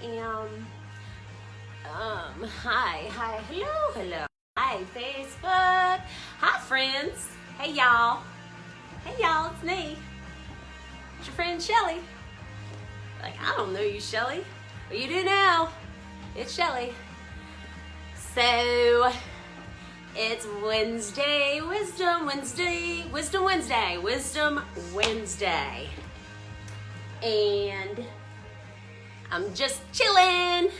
Hello. Hi, Facebook. Hi, friends. Hey, y'all, it's me. It's your friend, Shelly. Like, I don't know you, Shelly. But you do now. It's Shelly. So, it's Wednesday, Wisdom Wednesday. And I'm just chilling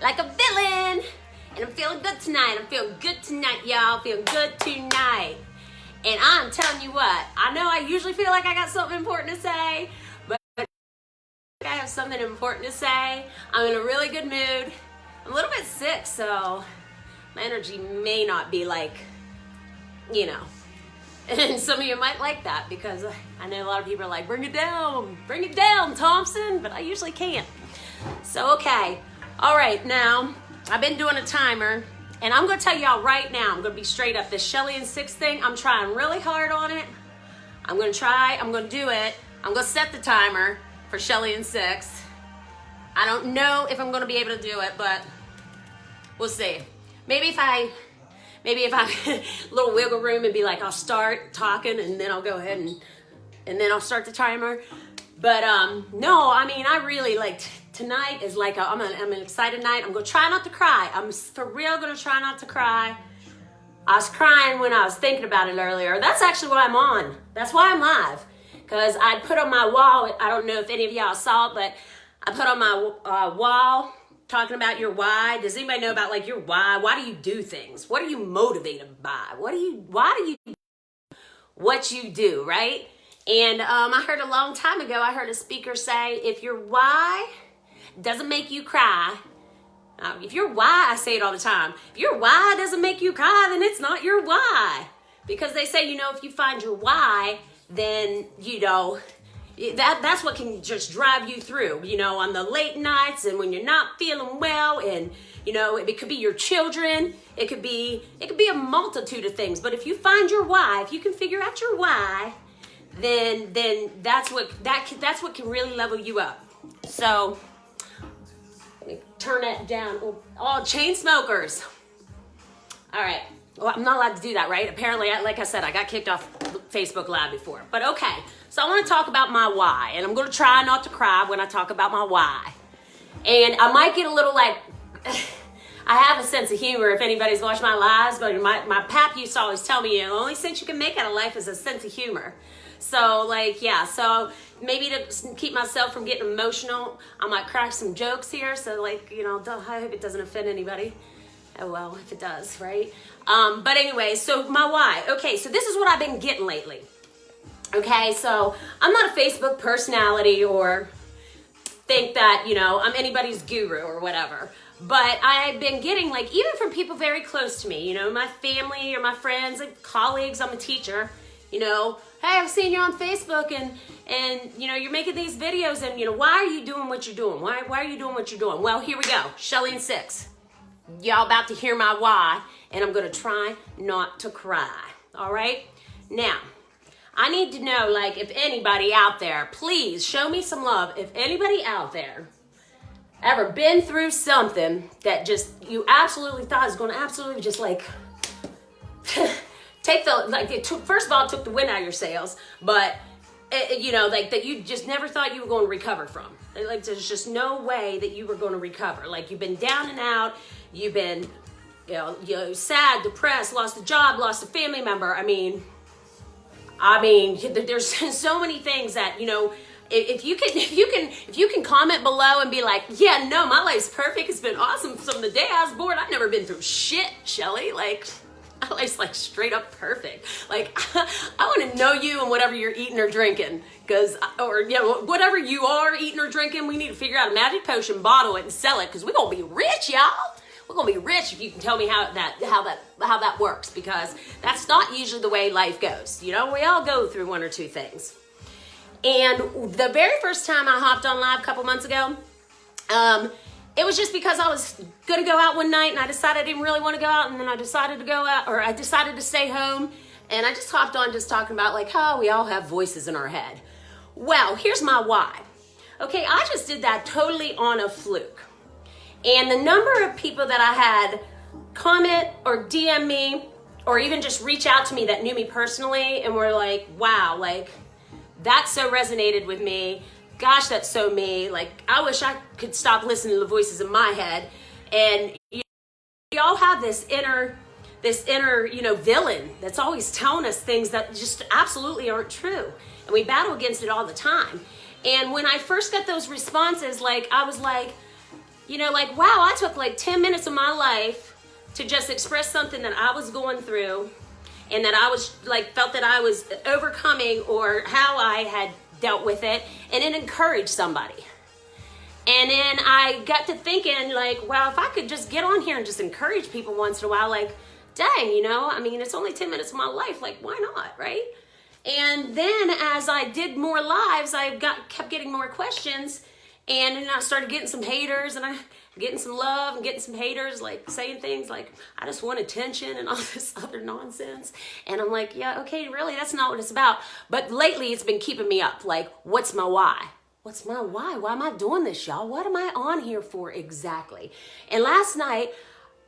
like a villain. And I'm feeling good tonight. Y'all. Feeling good tonight. And I'm telling you what, I know I usually feel like I got something important to say, but I have something important to say. I'm in a really good mood. I'm a little bit sick, so my energy may not be like, and some of you might like that because I know a lot of people are like, bring it down, Thompson, but I usually can't. So, okay. All right, now, I've been doing a timer, and I'm going to tell y'all right now, I'm going to be straight up, this Shelly and 6 thing, I'm trying really hard on it. I'm going to do it. I'm going to set the timer for Shelly and 6. I don't know if I'm going to be able to do it, but we'll see. Maybe if I little wiggle room and be like, I'll start talking and then I'll go ahead and then I'll start the timer. But no, I mean, I really like tonight is like I'm an excited night. I'm gonna try not to cry. I'm for real gonna try not to cry. I was crying when I was thinking about it earlier. That's actually what I'm on. That's why I'm live. Because I put on my wall, I don't know if any of y'all saw it, but I put on my wall talking about your why. Does anybody know about like your why? Why do you do things? What are you motivated by? Why do you do what you do, right? And I heard a long time ago, I heard a speaker say, if your why doesn't make you cry, if your why, I say it all the time, if your why doesn't make you cry, then it's not your why. Because they say, if you find your why, then, that's what can just drive you through, on the late nights and when you're not feeling well, and it could be your children, it could be a multitude of things. But if you find your why, if you can figure out your why, then that's what can really level you up. So let me turn that down. Oh, chain smokers. All right. Well, I'm not allowed to do that, right? Apparently, like I said, I got kicked off Facebook Live before. But okay, so I want to talk about my why. And I'm going to try not to cry when I talk about my why. And I might get a little like, I have a sense of humor if anybody's watched my lives, but my pap used to always tell me, the only sense you can make out of life is a sense of humor. So so maybe to keep myself from getting emotional, I might crack some jokes here. So I hope it doesn't offend anybody. Oh, well, if it does, right? But anyway, so my why. Okay, so this is what I've been getting lately. Okay, so I'm not a Facebook personality or think that, I'm anybody's guru or whatever. But I've been getting, even from people very close to me, my family or my friends and colleagues, I'm a teacher, hey, I've seen you on Facebook and you're making these videos and, why are you doing what you're doing? Why are you doing what you're doing? Well, here we go. Shelly and 6. Y'all about to hear my why, and I'm going to try not to cry. All right? Now, I need to know, if anybody out there, please show me some love. If anybody out there ever been through something that just you absolutely thought was going to absolutely just take the, first of all, it took the wind out of your sails, but that you just never thought you were going to recover from. There's just no way that you were going to recover. You've been down and out, you've been, sad, depressed, lost a job, lost a family member. I mean, there's so many things that, if you can comment below and be like, yeah, no, my life's perfect. It's been awesome from the day I was born. I've never been through shit, Shelly. My life's straight up perfect. I want to know you and whatever you're eating or drinking, whatever you are eating or drinking, we need to figure out a magic potion, bottle it, and sell it, because we're gonna be rich, y'all. We're gonna be rich if you can tell me how that works, because that's not usually the way life goes. We all go through one or two things. And the very first time I hopped on live a couple months ago, it was just because I was going to go out one night and I decided I didn't really want to go out, and then I decided to go out, or I decided to stay home, and I just hopped on just talking about how we all have voices in our head. Well, here's my why. Okay, I just did that totally on a fluke. And the number of people that I had comment or DM me or even just reach out to me that knew me personally and were like, wow, like that so resonated with me. Gosh, that's so me. Like, I wish I could stop listening to the voices in my head. And we all have this inner, villain that's always telling us things that just absolutely aren't true. And we battle against it all the time. And when I first got those responses, like, I was like, wow, I took like 10 minutes of my life to just express something that I was going through and that I was like, felt that I was overcoming or how I had dealt with it, and it encouraged somebody. And then I got to thinking like, wow, if I could just get on here and just encourage people once in a while, like, dang, it's only 10 minutes of my life, like, why not, right? And then as I did more lives, I kept getting more questions, and then I started getting some haters, and I getting some love and getting some haters, like saying things like, I just want attention and all this other nonsense. And I'm like, yeah, okay, really, that's not what it's about. But lately it's been keeping me up. Like, what's my why? What's my why? Why am I doing this, y'all? What am I on here for exactly? And last night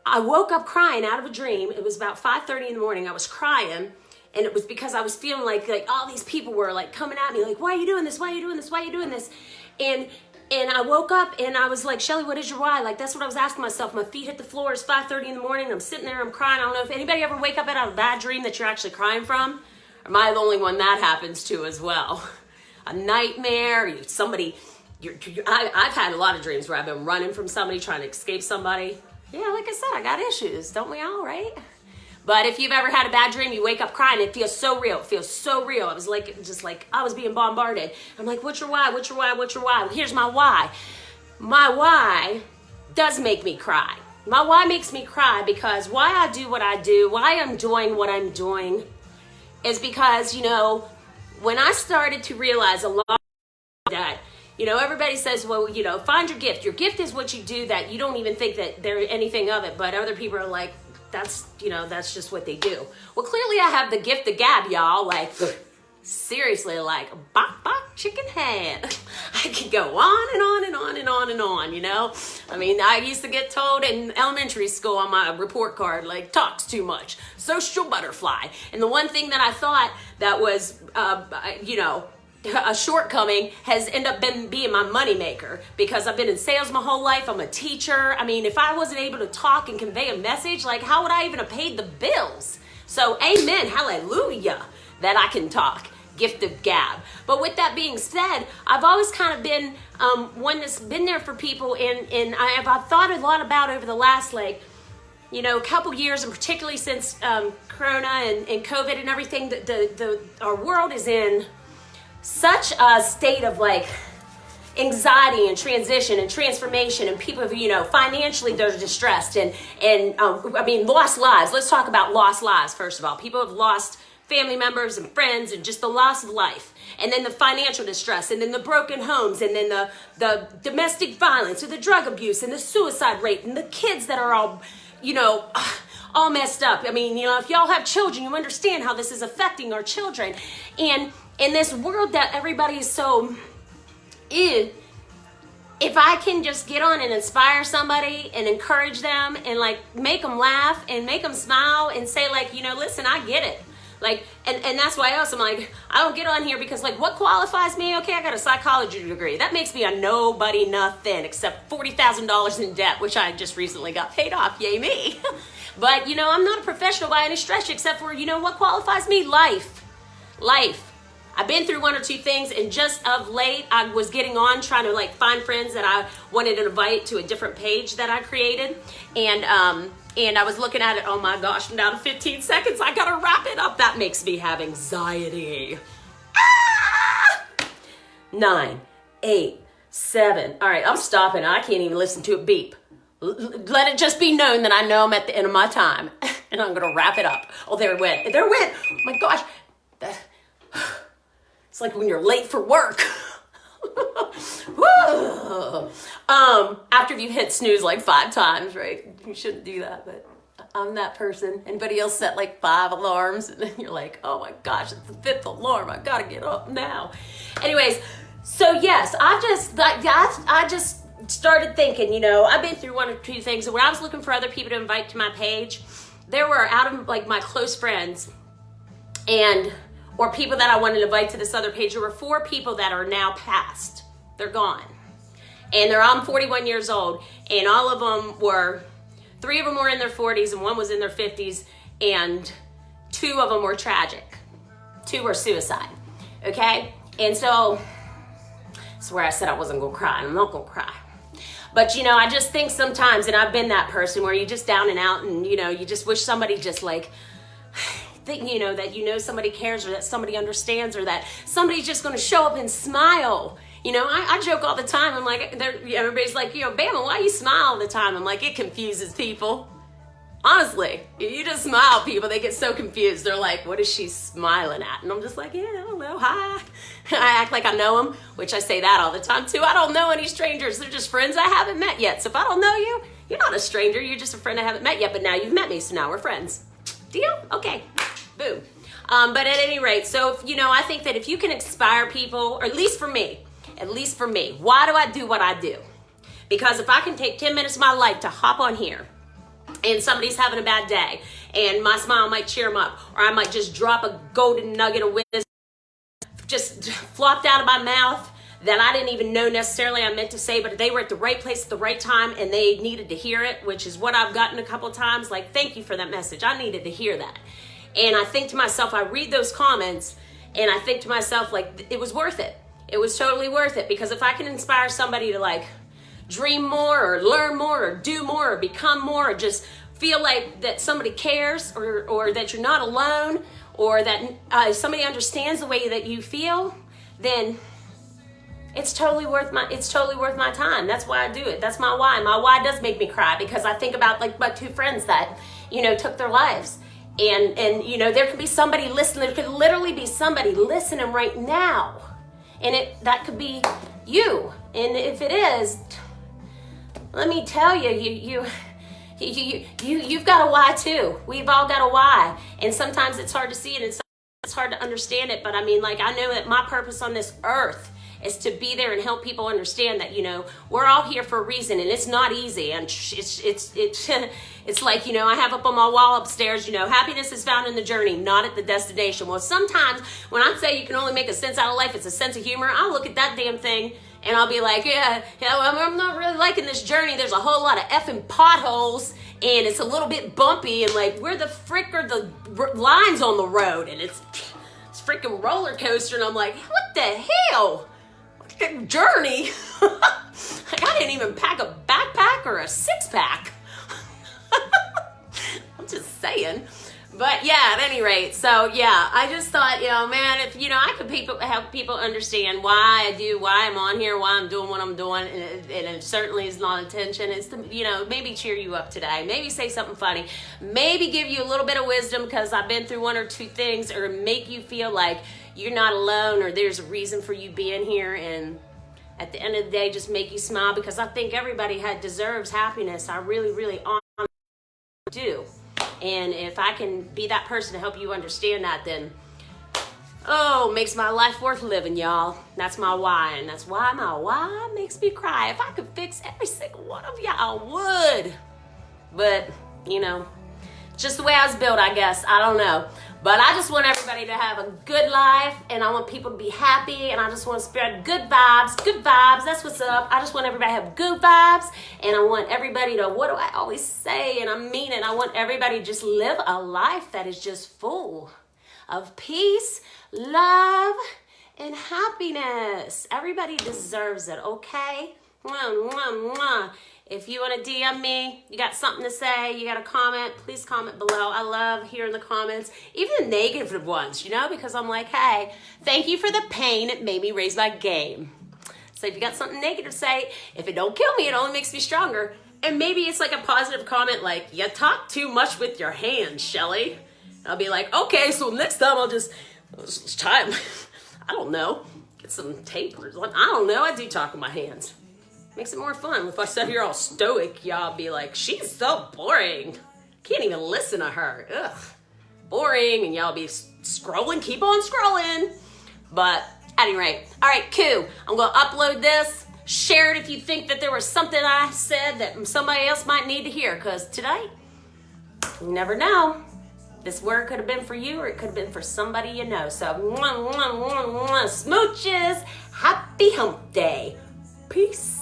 I woke up crying out of a dream. It was about 5:30 in the morning. I was crying. And it was because I was feeling like all these people were like coming at me like, why are you doing this? Why are you doing this? Why are you doing this? And I woke up and I was like, Shelly, what is your why? Like, that's what I was asking myself. My feet hit the floor. It's 5:30 in the morning. I'm sitting there. I'm crying. I don't know if anybody ever wake up out of a bad dream that you're actually crying from. Or am I the only one that happens to as well? A nightmare. I've had a lot of dreams where I've been running from somebody, trying to escape somebody. Yeah, like I said, I got issues. Don't we all, right? But if you've ever had a bad dream, you wake up crying, it feels so real. It feels so real. It was like, just like I was being bombarded. I'm like, what's your why? What's your why? What's your why? Here's my why. My why does make me cry. My why makes me cry because why I do what I do, why I'm doing what I'm doing is because, when I started to realize a lot that, everybody says, well, find your gift. Your gift is what you do that you don't even think that there's anything of it. But other people are like, that's just what they do. Well, clearly I have the gift of gab, y'all. Like, seriously, like, bok, bok, chicken head. I could go on and on and on and on and on, I mean, I used to get told in elementary school on my report card, like, talks too much, social butterfly. And the one thing that I thought that was, a shortcoming has ended up being my moneymaker because I've been in sales my whole life. I'm a teacher. I mean, if I wasn't able to talk and convey a message, like how would I even have paid the bills? So amen, hallelujah, that I can talk. Gift of gab. But with that being said, I've always kind of been one that's been there for people, and I've thought a lot about over the last couple years, and particularly since Corona and COVID and everything, our world is in such a state of like anxiety and transition and transformation, and people financially they're distressed and lost lives. Let's talk about lost lives first of all. People have lost family members and friends and just the loss of life, and then the financial distress, and then the broken homes, and then the domestic violence or the drug abuse and the suicide rate and the kids that are all messed up. I mean, if y'all have children, you understand how this is affecting our children. And in this world that everybody is so in, if I can just get on and inspire somebody and encourage them and like make them laugh and make them smile and say like, listen, I get it. Like, and that's why else I'm like, I don't get on here because like, what qualifies me? Okay, I got a psychology degree. That makes me a nobody, nothing except $40,000 in debt, which I just recently got paid off. Yay me. But I'm not a professional by any stretch except for, what qualifies me? Life. I've been through one or two things, and just of late, I was getting on trying to like find friends that I wanted to invite to a different page that I created, and I was looking at it. Oh my gosh! I'm down to 15 seconds. I gotta wrap it up. That makes me have anxiety. 9, 8, 7. All right, I'm stopping. I can't even listen to it beep. Let it just be known that I know I'm at the end of my time, and I'm gonna wrap it up. Oh, there it went. There it went. Oh my gosh. It's like when you're late for work. After you hit snooze like 5 times, right? You shouldn't do that, but I'm that person. Anybody else set like 5 alarms and then you're like, oh my gosh, it's the 5th alarm. I gotta get up now. Anyways, so yes, I just started thinking, you know, I've been through one or two things. And when I was looking for other people to invite to my page, there were, out of like my close friends or people that I wanted to invite to this other page, there were 4 people that are now passed. They're gone. And I'm 41 years old, and all of them were, 3 of them were in their 40s and 1 was in their 50s, and 2 of them were tragic. 2 were suicide, okay? And so, that's where I said I wasn't gonna cry, and I'm not gonna cry. But, you know, I just think sometimes, and I've been that person where you're just down and out, and, you know, you just wish somebody just like, think, you know, that you know somebody cares, or that somebody understands, or that somebody's just gonna show up and smile. You know, I joke all the time. I'm like, everybody's like, you know, Bama, why you smile all the time? I'm like, it confuses people. Honestly, you just smile, people, they get so confused. They're like, what is she smiling at? And I'm just like, yeah, I don't know, hi. I act like I know them, which I say that all the time too. I don't know any strangers. They're just friends I haven't met yet. So if I don't know you, you're not a stranger. You're just a friend I haven't met yet, but now you've met me, so now we're friends. Deal? Okay, boom. But at any rate, so, if, you know, I think that if you can inspire people, or at least for me, why do I do what I do? Because if I can take 10 minutes of my life to hop on here, and somebody's having a bad day, and my smile might cheer them up, or I might just drop a golden nugget of wisdom just flopped out of my mouth that I didn't even know necessarily I meant to say, but they were at the right place at the right time and they needed to hear it, which is what I've gotten a couple of times. Like, thank you for that message. I needed to hear that. And I think to myself, I read those comments and I think to myself, like, it was worth it. It was totally worth it, because if I can inspire somebody to like dream more or learn more or do more or become more or just feel like that somebody cares, or that you're not alone, or that somebody understands the way that you feel, then it's totally worth my time. That's why I do it. That's my why. My why does make me cry, because I think about like my 2 friends that, you know, took their lives. And you know, there could be somebody listening. There could literally be somebody listening right now. And that could be you. And if it is, let me tell you, you've got a why too. We've all got a why. And sometimes it's hard to see it, and sometimes it's hard to understand it. But I mean, like, I know that my purpose on this earth is to be there and help people understand that, you know, we're all here for a reason, and it's not easy. And it's like, you know, I have up on my wall upstairs, you know, happiness is found in the journey, not at the destination. Well, sometimes when I say you can only make a sense out of life, it's a sense of humor. I'll look at that damn thing and I'll be like, yeah, I'm not really liking this journey. There's a whole lot of effing potholes, and it's a little bit bumpy, and like, where the frick are the lines on the road? And it's freaking roller coaster, and I'm like, what the hell? Journey. Like, I didn't even pack a backpack or a 6-pack. I'm just saying. But yeah, at any rate, so yeah, I just thought, you know, man, if, you know, I could help people understand why I do, why I'm on here, why I'm doing what I'm doing, and it certainly is not intention. It's to, you know, maybe cheer you up today, maybe say something funny, maybe give you a little bit of wisdom because I've been through 1 or 2 things, or make you feel like you're not alone, or there's a reason for you being here, and at the end of the day, just make you smile, because I think everybody deserves happiness. I really, really do. And if I can be that person to help you understand that, then, oh, makes my life worth living, y'all. That's my why, and that's why my why makes me cry. If I could fix every single one of y'all, I would. But, you know, just the way I was built, I guess. I don't know. But I just want everybody to have a good life, and I want people to be happy, and I just want to spread good vibes. Good vibes, that's what's up. I just want everybody to have good vibes, and I want everybody to, what do I always say, and I mean it, I want everybody to just live a life that is just full of peace, love, and happiness. Everybody deserves it, okay? Mwah, mwah, mwah. If you want to DM me, you got something to say, you got a comment, please comment below. I love hearing the comments, even the negative ones, you know, because I'm like, hey, thank you for the pain. It made me raise my game. So if you got something negative to say, if it don't kill me, it only makes me stronger. And maybe it's like a positive comment like, you talk too much with your hands, Shelly. I'll be like, okay, so next time I'll just try, I don't know, get some tape or something. I don't know, I do talk with my hands. Makes it more fun. If I sit here all stoic, y'all be like, she's so boring. Can't even listen to her. Ugh, boring. And y'all be scrolling, keep on scrolling. But at any rate, all right, cool. I'm going to upload this, Share it if you think that there was something I said that somebody else might need to hear, because today, you never know. This word could have been for you, or it could have been for somebody you know. So, smooches. Happy hump day. Peace.